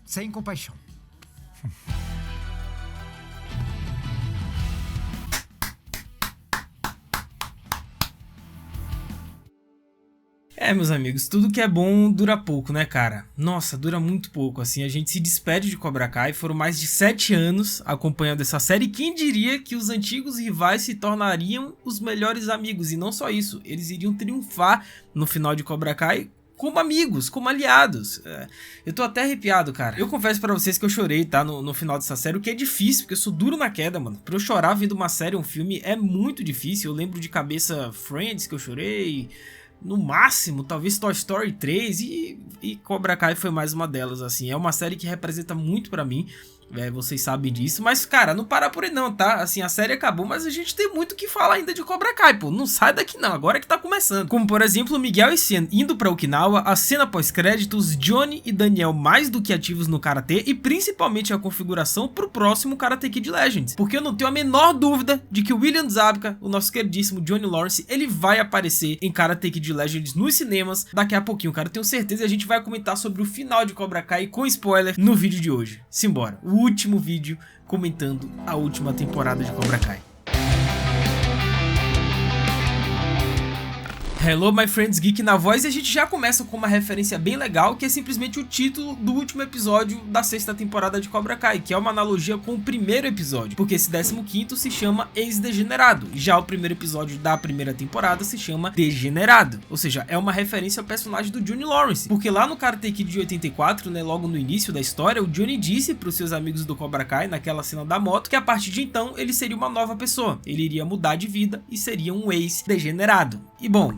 sem compaixão. Meus amigos, tudo que é bom dura pouco, né, cara? Nossa, dura muito pouco, assim, a gente se despede de Cobra Kai, foram mais de 7 anos acompanhando essa série, e quem diria que os antigos rivais se tornariam os melhores amigos, e não só isso, eles iriam triunfar no final de Cobra Kai como amigos, como aliados. Eu tô até arrepiado, cara. Eu confesso pra vocês que eu chorei, tá, no final dessa série, o que é difícil, porque eu sou duro na queda, mano. Pra eu chorar vendo uma série, um filme, é muito difícil. Eu lembro de cabeça Friends, que eu chorei. No máximo, talvez Toy Story 3 e Cobra Kai foi mais uma delas, assim. É uma série que representa muito pra mim, vocês sabem disso. Mas, cara, não para por aí não, tá? Assim, a série acabou, mas a gente tem muito o que falar ainda de Cobra Kai, pô. Não sai daqui não, agora que tá começando. Como, por exemplo, Miguel e Sen indo pra Okinawa, a cena pós-créditos, Johnny e Daniel mais do que ativos no Karatê e principalmente a configuração pro próximo Karate Kid Legends. Porque eu não tenho a menor dúvida de que o William Zabka, o nosso queridíssimo Johnny Lawrence, ele vai aparecer em Karate Kid Legends nos cinemas daqui a pouquinho, cara. Eu tenho certeza, e a gente vai comentar sobre o final de Cobra Kai com spoiler no vídeo de hoje. Simbora, o último vídeo comentando a última temporada de Cobra Kai. Hello my friends, Geek na voz, e a gente já começa com uma referência bem legal, que é simplesmente o título do último episódio da 6ª temporada de Cobra Kai, que é uma analogia com o primeiro episódio, porque esse 15º se chama Ex-Degenerado, e já o primeiro episódio da primeira temporada se chama Degenerado, ou seja, é uma referência ao personagem do Johnny Lawrence, porque lá no Karate Kid de 84, né, logo no início da história, o Johnny disse para os seus amigos do Cobra Kai, naquela cena da moto, que a partir de então ele seria uma nova pessoa, ele iria mudar de vida e seria um ex-degenerado. E bom,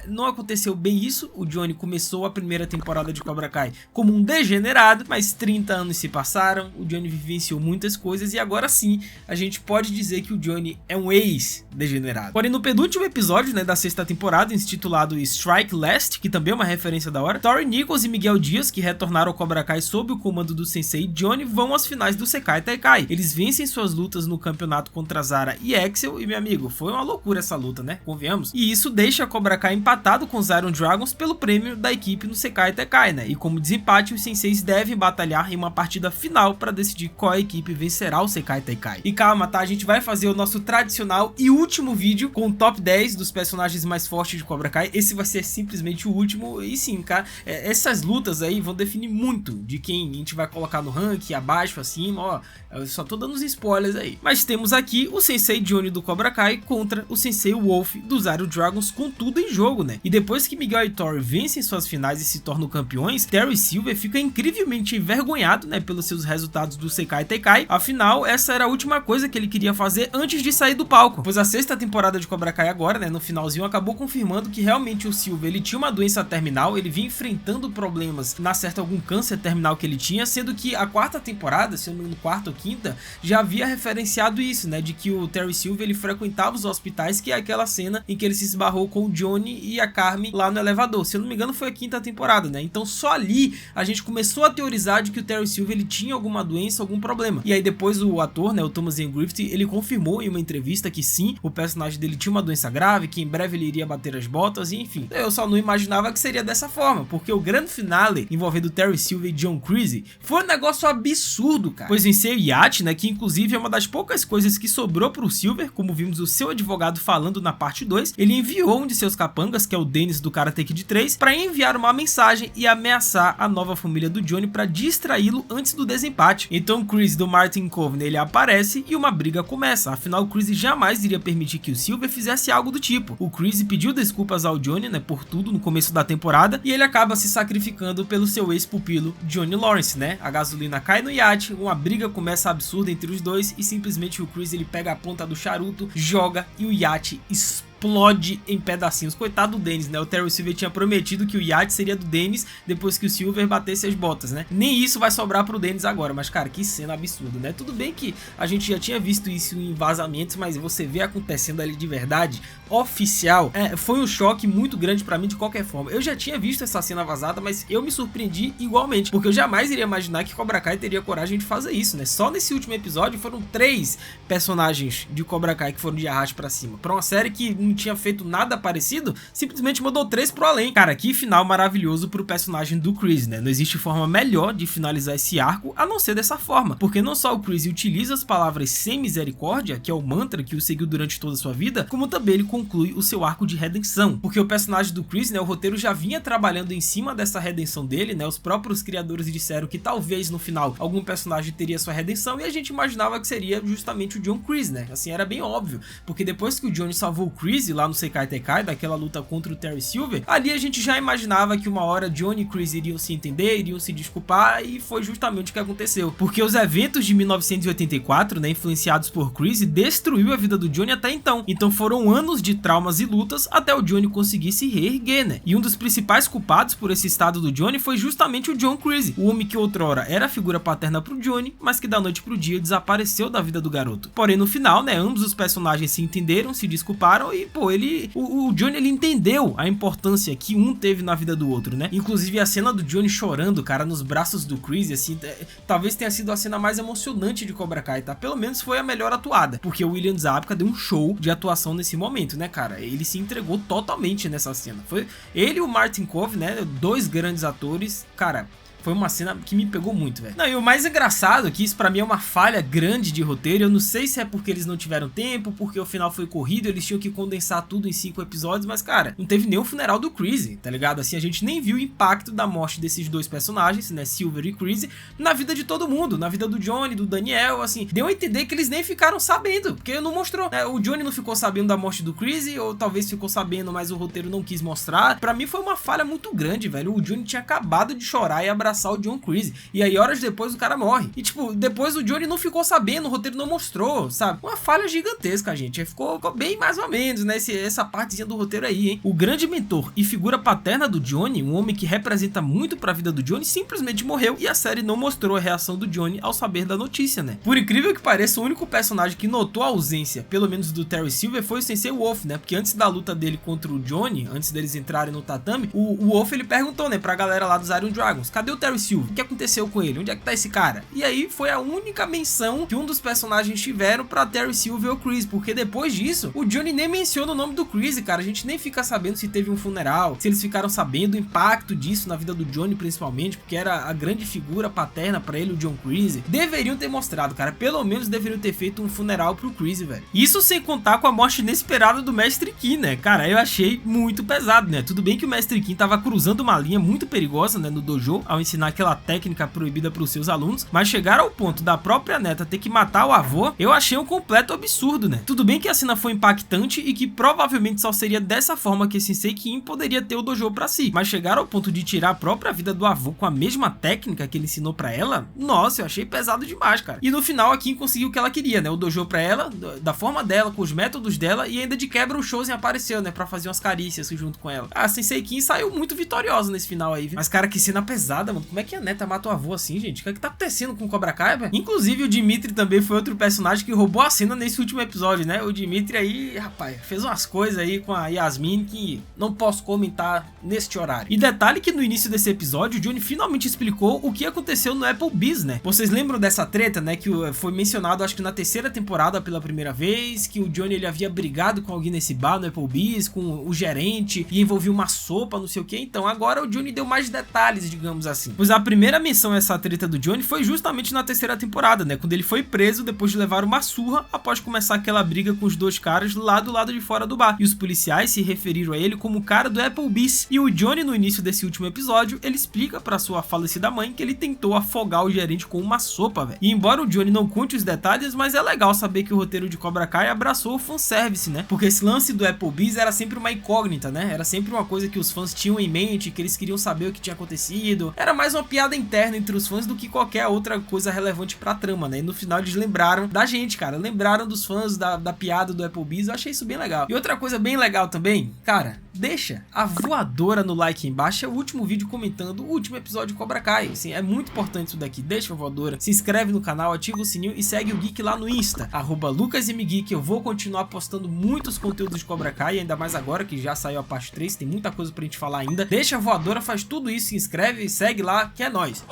não aconteceu bem isso, o Johnny começou a primeira temporada de Cobra Kai como um degenerado, mas 30 anos se passaram, o Johnny vivenciou muitas coisas e agora sim, a gente pode dizer que o Johnny é um ex-degenerado. Porém, no penúltimo episódio, né, da 6ª temporada, intitulado Strike Last, que também é uma referência da hora, Tori Nichols e Miguel Dias, que retornaram ao Cobra Kai sob o comando do Sensei Johnny, vão às finais do Sekai Taikai. Eles vencem suas lutas no campeonato contra Zara e Axel, e meu amigo, foi uma loucura essa luta, né, convenhamos, e isso deixa a Cobra Kai empatado com os Iron Dragons pelo prêmio da equipe no Sekai Taikai, né? E como desempate, os senseis devem batalhar em uma partida final para decidir qual equipe vencerá o Sekai Taikai. E calma, tá? A gente vai fazer o nosso tradicional e último vídeo com o top 10 dos personagens mais fortes de Cobra Kai. Esse vai ser simplesmente o último. E sim, cara, essas lutas aí vão definir muito de quem a gente vai colocar no ranking, abaixo, acima, ó. Eu só tô dando os spoilers aí. Mas temos aqui o Sensei Johnny do Cobra Kai contra o Sensei Wolf dos Iron Dragons, com tudo em jogo, né? E depois que Miguel e Tori vencem suas finais e se tornam campeões, Terry Silver fica incrivelmente envergonhado, né, pelos seus resultados do Sekai Taikai. Afinal, essa era a última coisa que ele queria fazer antes de sair do palco. Pois a 6ª temporada de Cobra Kai agora, né, no finalzinho, acabou confirmando que realmente o Silver, ele tinha uma doença terminal, ele vinha enfrentando problemas, na certa algum câncer terminal que ele tinha, sendo que a 4ª temporada, se eu não me engano, 4ª ou 5ª, já havia referenciado isso, né, de que o Terry Silver, ele frequentava os hospitais, que é aquela cena em que ele se esbarrou com o Johnny e a Carmen lá no elevador. Se eu não me engano, foi a 5ª temporada, né? Então só ali a gente começou a teorizar de que o Terry Silver, ele tinha alguma doença, algum problema. E aí depois o ator, né, o Thomas Ian Griffith, ele confirmou em uma entrevista que sim, o personagem dele tinha uma doença grave, que em breve ele iria bater as botas, e enfim. Eu só não imaginava que seria dessa forma, porque o grande finale envolvendo Terry Silver e John Kreese foi um negócio absurdo, cara. Pois venceu o iate, né, que inclusive é uma das poucas coisas que sobrou pro Silver, como vimos o seu advogado falando na parte 2, ele enviou um de seus capangas, que é o Dennis do Karate Kid 3, para enviar uma mensagem e ameaçar a nova família do Johnny para distraí-lo antes do desempate. Então Chris do Martin Coven, ele aparece e uma briga começa, afinal Chris jamais iria permitir que o Silver fizesse algo do tipo. O Chris pediu desculpas ao Johnny, né, por tudo no começo da temporada, e ele acaba se sacrificando pelo seu ex-pupilo Johnny Lawrence, né? A gasolina cai no iate, uma briga começa absurda entre os dois e simplesmente o Chris, ele pega a ponta do charuto, joga e o iate explode em pedacinhos. Coitado do Dennis, né? O Terry Silver tinha prometido que o iate seria do Dennis depois que o Silver batesse as botas, né? Nem isso vai sobrar pro Dennis agora, mas cara, que cena absurda, né? Tudo bem que a gente já tinha visto isso em vazamentos, mas você vê acontecendo ali de verdade, oficial, foi um choque muito grande pra mim de qualquer forma. Eu já tinha visto essa cena vazada, mas eu me surpreendi igualmente, porque eu jamais iria imaginar que Cobra Kai teria coragem de fazer isso, né? Só nesse último episódio foram 3 personagens de Cobra Kai que foram de arraste pra cima, pra uma série que não tinha feito nada parecido, simplesmente mandou 3 pro além. Cara, que final maravilhoso pro personagem do Chris, né? Não existe forma melhor de finalizar esse arco a não ser dessa forma, porque não só o Chris utiliza as palavras sem misericórdia, que é o mantra que o seguiu durante toda a sua vida, como também ele conclui o seu arco de redenção, porque o personagem do Chris, né, o roteiro já vinha trabalhando em cima dessa redenção dele, né? Os próprios criadores disseram que talvez no final algum personagem teria sua redenção, e a gente imaginava que seria justamente o John Chris, né? Assim, era bem óbvio, porque depois que o Johnny salvou o Chris lá no Sekai Tekai, daquela luta contra o Terry Silver, ali a gente já imaginava que uma hora Johnny e Chris iriam se entender, iriam se desculpar, e foi justamente o que aconteceu, porque os eventos de 1984, né, influenciados por Chris, destruiu a vida do Johnny até então foram anos de traumas e lutas até o Johnny conseguir se reerguer, né? E um dos principais culpados por esse estado do Johnny foi justamente o John Chris, o homem que outrora era a figura paterna pro Johnny, mas que da noite pro dia desapareceu da vida do garoto. Porém, no final, né, ambos os personagens se entenderam, se desculparam e, pô, o Johnny, ele entendeu a importância que um teve na vida do outro, né? Inclusive a cena do Johnny chorando, cara, nos braços do Chris, assim, talvez tenha sido a cena mais emocionante de Cobra Kai, tá? Pelo menos foi a melhor atuada, porque o William Zabka deu um show de atuação nesse momento, né, cara? Ele se entregou totalmente nessa cena. Foi ele e o Martin Kove, né, 2 grandes atores, cara. Foi uma cena que me pegou muito, velho. Não, e o mais engraçado é que isso pra mim é uma falha grande de roteiro. Eu não sei se é porque eles não tiveram tempo, porque o final foi corrido, eles tinham que condensar tudo em 5 episódios, mas, cara, não teve nem o funeral do Chris, tá ligado? Assim, a gente nem viu o impacto da morte desses 2 personagens, né, Silver e Chris, na vida de todo mundo, na vida do Johnny, do Daniel, assim. Deu a entender que eles nem ficaram sabendo, porque não mostrou, né? O Johnny não ficou sabendo da morte do Chris, ou talvez ficou sabendo, mas o roteiro não quis mostrar. Pra mim foi uma falha muito grande, velho. O Johnny tinha acabado de chorar e abraçar o John Chris, e aí horas depois o cara morre, e tipo, depois o Johnny não ficou sabendo, o roteiro não mostrou, sabe? Uma falha gigantesca, gente. Ficou bem mais ou menos, né, essa partezinha do roteiro aí, hein? O grande mentor e figura paterna do Johnny, um homem que representa muito pra vida do Johnny, simplesmente morreu, e a série não mostrou a reação do Johnny ao saber da notícia, né? Por incrível que pareça, o único personagem que notou a ausência, pelo menos do Terry Silver, foi o Sensei Wolf, né? Porque antes da luta dele contra o Johnny, antes deles entrarem no tatame, o Wolf, ele perguntou, né, pra galera lá dos Iron Dragons: cadê o Terry Silver? O que aconteceu com ele? Onde é que tá esse cara? E aí foi a única menção que um dos personagens tiveram pra Terry Silver ou Chris, porque depois disso, o Johnny nem menciona o nome do Chris, cara. A gente nem fica sabendo se teve um funeral, se eles ficaram sabendo o impacto disso na vida do Johnny, principalmente, porque era a grande figura paterna pra ele, o John Chris. Deveriam ter mostrado, cara. Pelo menos deveriam ter feito um funeral pro Chris, velho. Isso sem contar com a morte inesperada do Mestre Kim, né? Cara, eu achei muito pesado, né? Tudo bem que o Mestre Kim tava cruzando uma linha muito perigosa, né, no dojo, ao ensinar aquela técnica proibida para os seus alunos, mas chegar ao ponto da própria neta ter que matar o avô, eu achei um completo absurdo, né? Tudo bem que a cena foi impactante e que provavelmente só seria dessa forma que Sensei Kim poderia ter o dojo para si, mas chegar ao ponto de tirar a própria vida do avô com a mesma técnica que ele ensinou para ela, nossa, eu achei pesado demais, cara. E no final a Kim conseguiu o que ela queria, né? O dojo para ela, da forma dela, com os métodos dela, e ainda de quebra o Chozen apareceu, né? Para fazer umas carícias junto com ela. A Sensei Kim saiu muito vitoriosa nesse final aí, viu? Mas, cara, que cena pesada, mano. Como é que a neta mata o avô assim, gente? O que é que tá acontecendo com o Cobra Kai, velho? Inclusive, o Dimitri também foi outro personagem que roubou a cena nesse último episódio, né? O Dimitri aí, rapaz, fez umas coisas aí com a Yasmin que não posso comentar neste horário. E detalhe que no início desse episódio, o Johnny finalmente explicou o que aconteceu no Applebee's, né? Vocês lembram dessa treta, né? Que foi mencionado, acho que na 3ª temporada pela primeira vez, que o Johnny, ele havia brigado com alguém nesse bar no Applebee's, com o gerente, e envolvia uma sopa, não sei o que. Então agora o Johnny deu mais detalhes, digamos assim. Pois a primeira menção a essa treta do Johnny foi justamente na 3ª temporada, né? Quando ele foi preso depois de levar uma surra após começar aquela briga com os 2 caras lá do lado de fora do bar. E os policiais se referiram a ele como o cara do Applebee's. E o Johnny, no início desse último episódio, ele explica pra sua falecida mãe que ele tentou afogar o gerente com uma sopa, velho. E embora o Johnny não conte os detalhes, mas é legal saber que o roteiro de Cobra Kai abraçou o fanservice, né? Porque esse lance do Applebee's era sempre uma incógnita, né? Era sempre uma coisa que os fãs tinham em mente, que eles queriam saber o que tinha acontecido. Era mais uma piada interna entre os fãs do que qualquer outra coisa relevante pra trama, né? E no final eles lembraram da gente, cara. Lembraram dos fãs da piada do Applebee's. Eu achei isso bem legal. E outra coisa bem legal também, cara, deixa a voadora no like aí embaixo. É o último vídeo comentando o último episódio de Cobra Kai. Assim, é muito importante isso daqui. Deixa a voadora, se inscreve no canal, ativa o sininho e segue o Geek lá no Insta, @LucasMGeek. Eu vou continuar postando muitos conteúdos de Cobra Kai, ainda mais agora que já saiu a parte 3. Tem muita coisa pra gente falar ainda. Deixa a voadora, faz tudo isso, se inscreve, segue lá, que é nóis.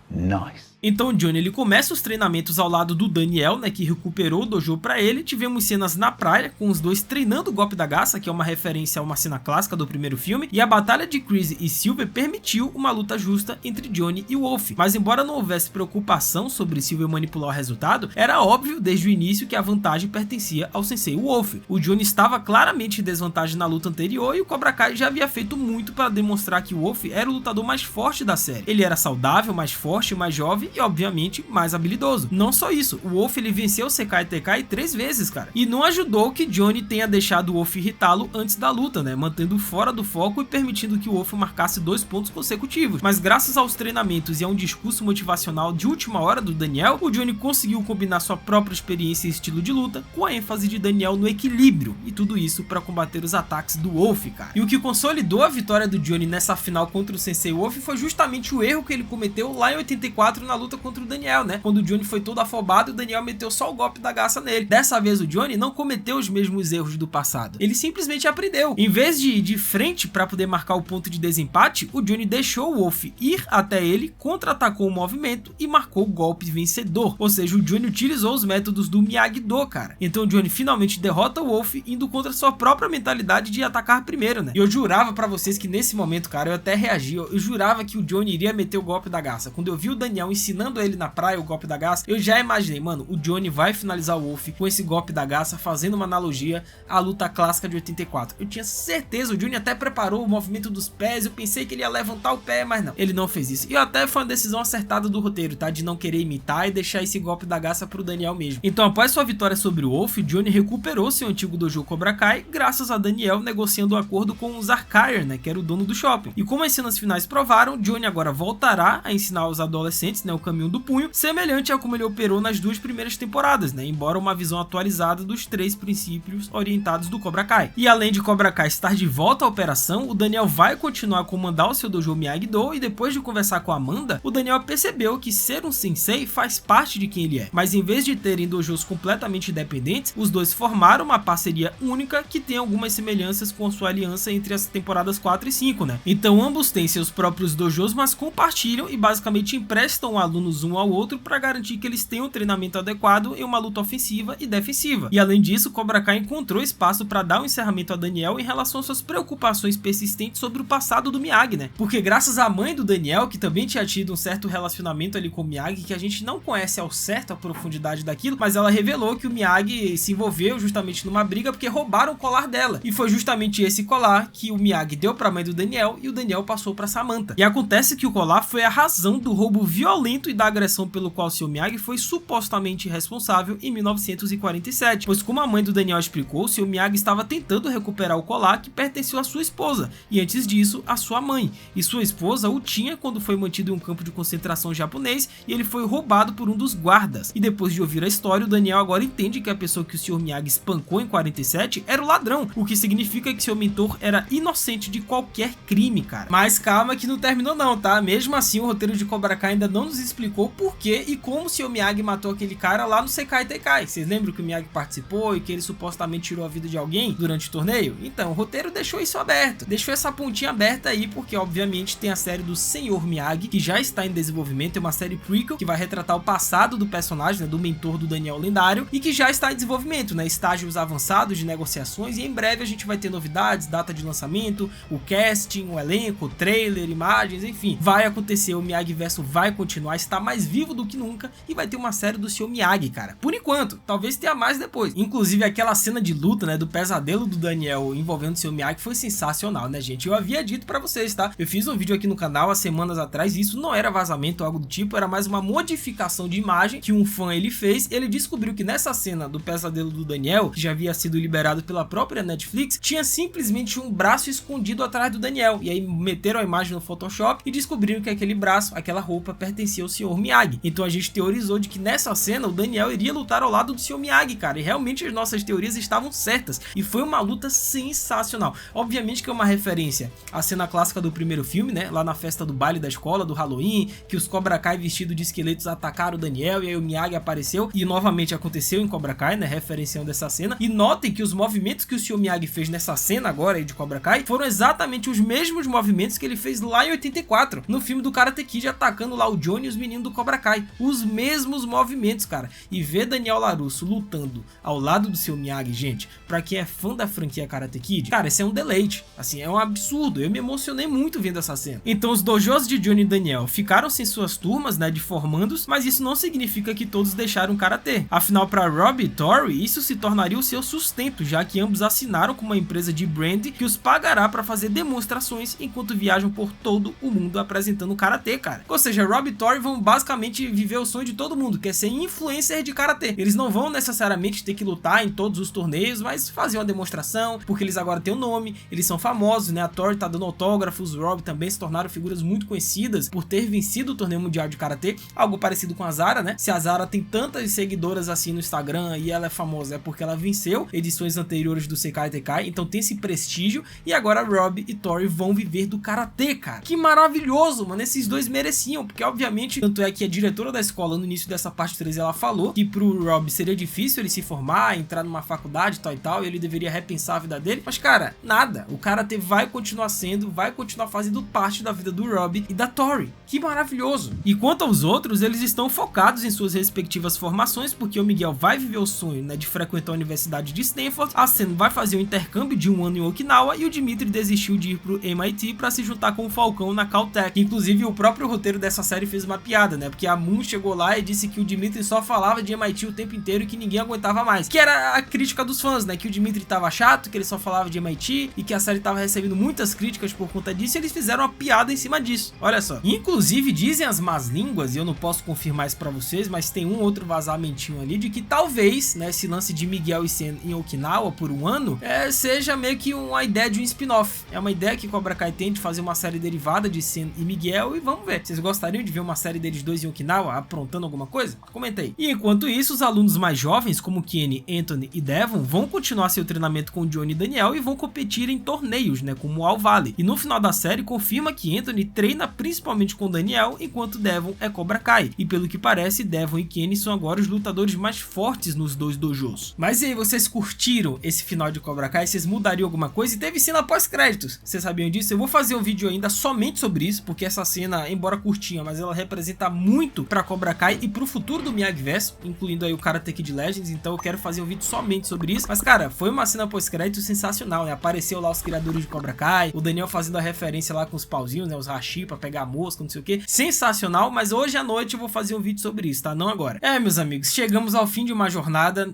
Nice. Então o Johnny ele começa os treinamentos ao lado do Daniel, né, que recuperou o dojo pra ele. Tivemos cenas na praia com os dois treinando o golpe da garça, que é uma referência a uma cena clássica do primeiro filme, e a batalha de Chris e Silver permitiu uma luta justa entre Johnny e Wolf. Mas embora não houvesse preocupação sobre Silver manipular o resultado, era óbvio desde o início que a vantagem pertencia ao Sensei Wolf. O Johnny estava claramente em desvantagem na luta anterior e o Cobra Kai já havia feito muito para demonstrar que o Wolf era o lutador mais forte da série. Ele era saudável, mais forte, mais jovem e obviamente mais habilidoso. Não só isso, o Wolf ele venceu o Sekai Tekai 3 vezes, cara. E não ajudou que Johnny tenha deixado o Wolf irritá-lo antes da luta, né, mantendo fora do foco e permitindo que o Wolf marcasse 2 pontos consecutivos. Mas graças aos treinamentos e a um discurso motivacional de última hora do Daniel, o Johnny conseguiu combinar sua própria experiência e estilo de luta com a ênfase de Daniel no equilíbrio, e tudo isso para combater os ataques do Wolf, cara. E o que consolidou a vitória do Johnny nessa final contra o Sensei Wolf foi justamente o erro que ele cometeu lá em 84 na luta contra o Daniel, né, quando o Johnny foi todo afobado e o Daniel meteu só o golpe da garça nele. Dessa vez o Johnny não cometeu os mesmos erros do passado, ele simplesmente aprendeu. Em vez de ir de frente para poder marcar o ponto de desempate, o Johnny deixou o Wolf ir até ele, contra-atacou o movimento e marcou o golpe vencedor. Ou seja, o Johnny utilizou os métodos do Miyagi-Do, cara. Então o Johnny finalmente derrota o Wolf indo contra sua própria mentalidade de atacar primeiro, né? E eu jurava pra vocês que nesse momento, cara, eu até reagi, eu jurava que o Johnny iria meter o golpe da garça. Quando eu vi o Daniel ensinando ele na praia o golpe da garça, eu já imaginei, mano, o Johnny vai finalizar o Wolf com esse golpe da garça, fazendo uma analogia à luta clássica de 84. Eu tinha certeza, o Johnny até preparou o movimento dos pés, eu pensei que ele ia levantar o pé, mas não, ele não fez isso. E até foi uma decisão acertada do roteiro, tá? De não querer imitar e deixar esse golpe da garça pro Daniel mesmo. Então, após sua vitória sobre o Wolf, Johnny recuperou seu antigo dojo Cobra Kai, graças a Daniel negociando um acordo com o Zarkire, né, que era o dono do shopping. E como as cenas finais provaram, Johnny agora voltará a ensinar aos adolescentes, né, o caminho do punho, semelhante a como ele operou nas 2 primeiras temporadas, né, embora uma visão atualizada dos 3 princípios orientados do Cobra Kai. E além de Cobra Kai estar de volta à operação, o Daniel vai continuar a comandar o seu dojo Miyagi-Do, e depois de conversar com a Amanda, o Daniel percebeu que ser um sensei faz parte de quem ele é. Mas em vez de terem dojos completamente independentes, os dois formaram uma parceria única que tem algumas semelhanças com a sua aliança entre as temporadas 4 e 5, né? Então ambos têm seus próprios dojos, mas compartilham e basicamente emprestam alunos um ao outro para garantir que eles tenham um treinamento adequado em uma luta ofensiva e defensiva. E além disso, Cobra Kai encontrou espaço para dar um encerramento a Daniel em relação às suas preocupações persistentes sobre o passado do Miyagi, né? Porque graças à mãe do Daniel, que também tinha tido um certo relacionamento ali com o Miyagi, que a gente não conhece ao certo a profundidade daquilo, mas ela revelou que o Miyagi se envolveu justamente numa briga porque roubaram o colar dela. E foi justamente esse colar que o Miyagi deu para a mãe do Daniel e o Daniel passou para Samantha. E acontece que o colar foi a razão do roubo violento e da agressão pelo qual o Sr. Miyagi foi supostamente responsável em 1947. Pois como a mãe do Daniel explicou, o Sr. Miyagi estava tentando recuperar o colar que pertenceu à sua esposa e antes disso à sua mãe. E sua esposa o tinha quando foi mantido em um campo de concentração japonês e ele foi roubado por um dos guardas. E depois de ouvir a história, o Daniel agora entende que a pessoa que o Sr. Miyagi espancou em 47 era o ladrão, o que significa que seu mentor era inocente de qualquer crime, cara. Mas calma que não terminou não, tá? Mesmo assim, o roteiro de Cobra Kai ainda não nos explicou por que e como o Sr. Miyagi matou aquele cara lá no Sekai Tekai. Vocês lembram que o Miyagi participou e que ele supostamente tirou a vida de alguém durante o torneio? Então, o roteiro deixou isso aberto, deixou essa pontinha aberta aí, porque obviamente tem a série do Sr. Miyagi, que já está em desenvolvimento, é uma série prequel, que vai retratar o passado do personagem, né, do mentor do Daniel lendário, e que já está em desenvolvimento, né, estágios avançados de negociações, e em breve a gente vai ter novidades, data de lançamento, o casting, o elenco, o trailer, imagens, enfim, vai acontecer, o Miyagi-verso vai continuar, está mais vivo do que nunca, e vai ter uma série do Sr. Miyagi, cara, por enquanto, talvez tenha mais depois. Inclusive aquela cena de luta, né, do pesadelo do Daniel envolvendo o Sr. Miyagi foi sensacional, né, gente? Eu havia dito pra vocês, tá? Eu fiz um vídeo aqui no canal há semanas atrás, e isso não era vazamento ou algo do tipo, era mais uma modificação de imagem que um fã ele fez. Ele descobriu que nessa cena do pesadelo do Daniel, que já havia sido liberado pela própria Netflix, tinha simplesmente um braço escondido atrás do Daniel, e aí meteram a imagem no Photoshop e descobriram que aquele braço, aquela roupa pertencia ao Sr. Miyagi. Então a gente teorizou de que nessa cena o Daniel iria lutar ao lado do Sr. Miyagi, cara, e realmente as nossas teorias estavam certas, e foi uma luta sensacional. Obviamente que é uma referência à cena clássica do primeiro filme, né, lá na festa do baile da escola, do Halloween, que os Cobra Kai vestidos de esqueletos atacaram o Daniel, e aí o Miyagi apareceu, e novamente aconteceu em Cobra Kai, né, referenciando essa cena. E notem que os movimentos que o Sr. Miyagi fez nessa cena agora aí de Cobra Kai foram exatamente os mesmos movimentos que ele fez lá em 84, no filme do Karate Kid, atacando lá o Johnny os meninos do Cobra Kai. Os mesmos movimentos, cara. E ver Daniel LaRusso lutando ao lado do seu Miyagi, gente, pra quem é fã da franquia Karate Kid, cara, esse é um deleite. Assim, é um absurdo. Eu me emocionei muito vendo essa cena. Então os dojos de Johnny e Daniel ficaram sem suas turmas, né, de formandos, mas isso não significa que todos deixaram Karatê. Afinal, para Rob e Tori, isso se tornaria o seu sustento, já que ambos assinaram com uma empresa de brand que os pagará para fazer demonstrações enquanto viajam por todo o mundo apresentando Karatê, cara. Ou seja, Rob e Tori vão basicamente viver o sonho de todo mundo, que é ser influencer de Karatê. Eles não vão necessariamente ter que lutar em todos os torneios, mas fazer uma demonstração, porque eles agora têm um nome, eles são famosos, né? A Tori tá dando autógrafos, o Rob também se tornaram figuras muito conhecidas por ter vencido o torneio mundial de Karatê, algo parecido com a Zara, né? Se a Zara tem tantas seguidoras assim no Instagram e ela é famosa, é porque ela venceu edições anteriores do Sekai Tekai, então tem esse prestígio, e agora Rob e Tori vão viver do Karatê, cara. Que maravilhoso, mano, esses dois mereciam, porque obviamente, tanto é que a diretora da escola no início dessa parte 3, ela falou que pro Rob seria difícil ele se formar, entrar numa faculdade tal e tal, e ele deveria repensar a vida dele, mas cara, nada, o Karatê vai continuar fazendo parte da vida do Rob e da Tori. Que maravilhoso. E quanto aos outros, eles estão focados em suas respectivas formações, porque o Miguel vai viver o sonho, né, de frequentar a Universidade de Stanford, a Sen vai fazer um intercâmbio de 1 ano em Okinawa, e o Dimitri desistiu de ir pro MIT para se juntar com o Falcão na Caltech. Inclusive, o próprio roteiro dessa série fez uma piada, né, porque a Moon chegou lá e disse que o Dimitri só falava de MIT o tempo inteiro e que ninguém aguentava mais. Que era a crítica dos fãs, né, que o Dimitri tava chato, que ele só falava de MIT e que a série tava recebendo muitas críticas por conta disso, e eles fizeram uma piada em cima disso. Olha só. Inclusive, dizem as más línguas, e eu não posso confirmar isso pra vocês, mas tem um outro vazamentinho ali de que talvez, né, esse lance de Miguel e Sen em Okinawa por 1 ano seja meio que uma ideia de um spin-off. É uma ideia que Cobra Kai tem de fazer uma série derivada de Sen e Miguel, e vamos ver. Vocês gostariam de ver uma série deles dois em Okinawa aprontando alguma coisa? Comenta aí. E enquanto isso, os alunos mais jovens, como Kenny, Anthony e Devon, vão continuar seu treinamento com Johnny e Daniel e vão competir em torneios, né, como o All Valley. E no final da série confirma que Anthony treina principalmente com Daniel, enquanto Devon é Cobra Kai. E pelo que parece, Devon e Kenny são agora os lutadores mais fortes nos dois dojos. Mas e aí, vocês curtiram esse final de Cobra Kai? Vocês mudariam alguma coisa? E teve cena pós-créditos. Vocês sabiam disso? Eu vou fazer um vídeo ainda somente sobre isso, porque essa cena, embora curtinha, mas ela representa muito pra Cobra Kai e pro futuro do Miyagi-Verso, incluindo aí o Karate Kid Legends, então eu quero fazer um vídeo somente sobre isso. Mas cara, foi uma cena pós-crédito sensacional, né? Apareceu lá os criadores de Cobra Kai, o Daniel fazendo a referência lá com os pauzinhos, né? Os hashi pra pegar a mosca, não sei o que. Sensacional, mas hoje à noite eu vou fazer um vídeo sobre isso, tá? Não agora. Meus amigos, chegamos ao fim de uma jornada.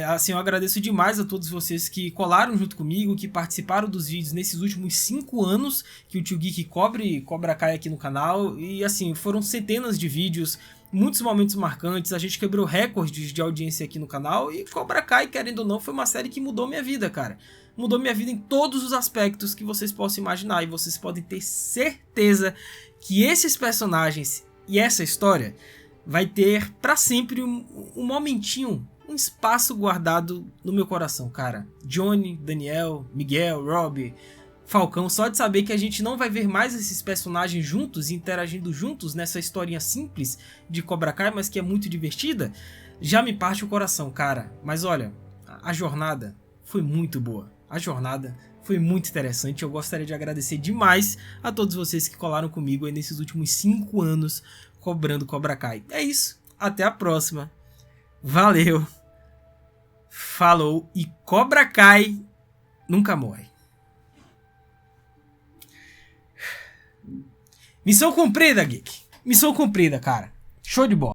Assim, eu agradeço demais a todos vocês que colaram junto comigo, que participaram dos vídeos nesses últimos 5 anos que o Tio Geek cobre Cobra Kai aqui no canal. E assim, foram centenas de vídeos, muitos momentos marcantes, a gente quebrou recordes de audiência aqui no canal, e Cobra Kai, querendo ou não, foi uma série que mudou minha vida, cara. Mudou minha vida em todos os aspectos que vocês possam imaginar, e vocês podem ter certeza que esses personagens e essa história vai ter pra sempre um momentinho, um espaço guardado no meu coração, cara. Johnny, Daniel, Miguel, Rob, Falcão, só de saber que a gente não vai ver mais esses personagens juntos, interagindo juntos nessa historinha simples de Cobra Kai, mas que é muito divertida, já me parte o coração, cara. Mas olha, a jornada foi muito boa, a jornada foi muito interessante. Eu gostaria de agradecer demais a todos vocês que colaram comigo aí nesses últimos 5 anos cobrando Cobra Kai. É isso, até a próxima, valeu, falou, e Cobra Kai nunca morre. Missão cumprida, Geek. Missão cumprida, cara. Show de bola.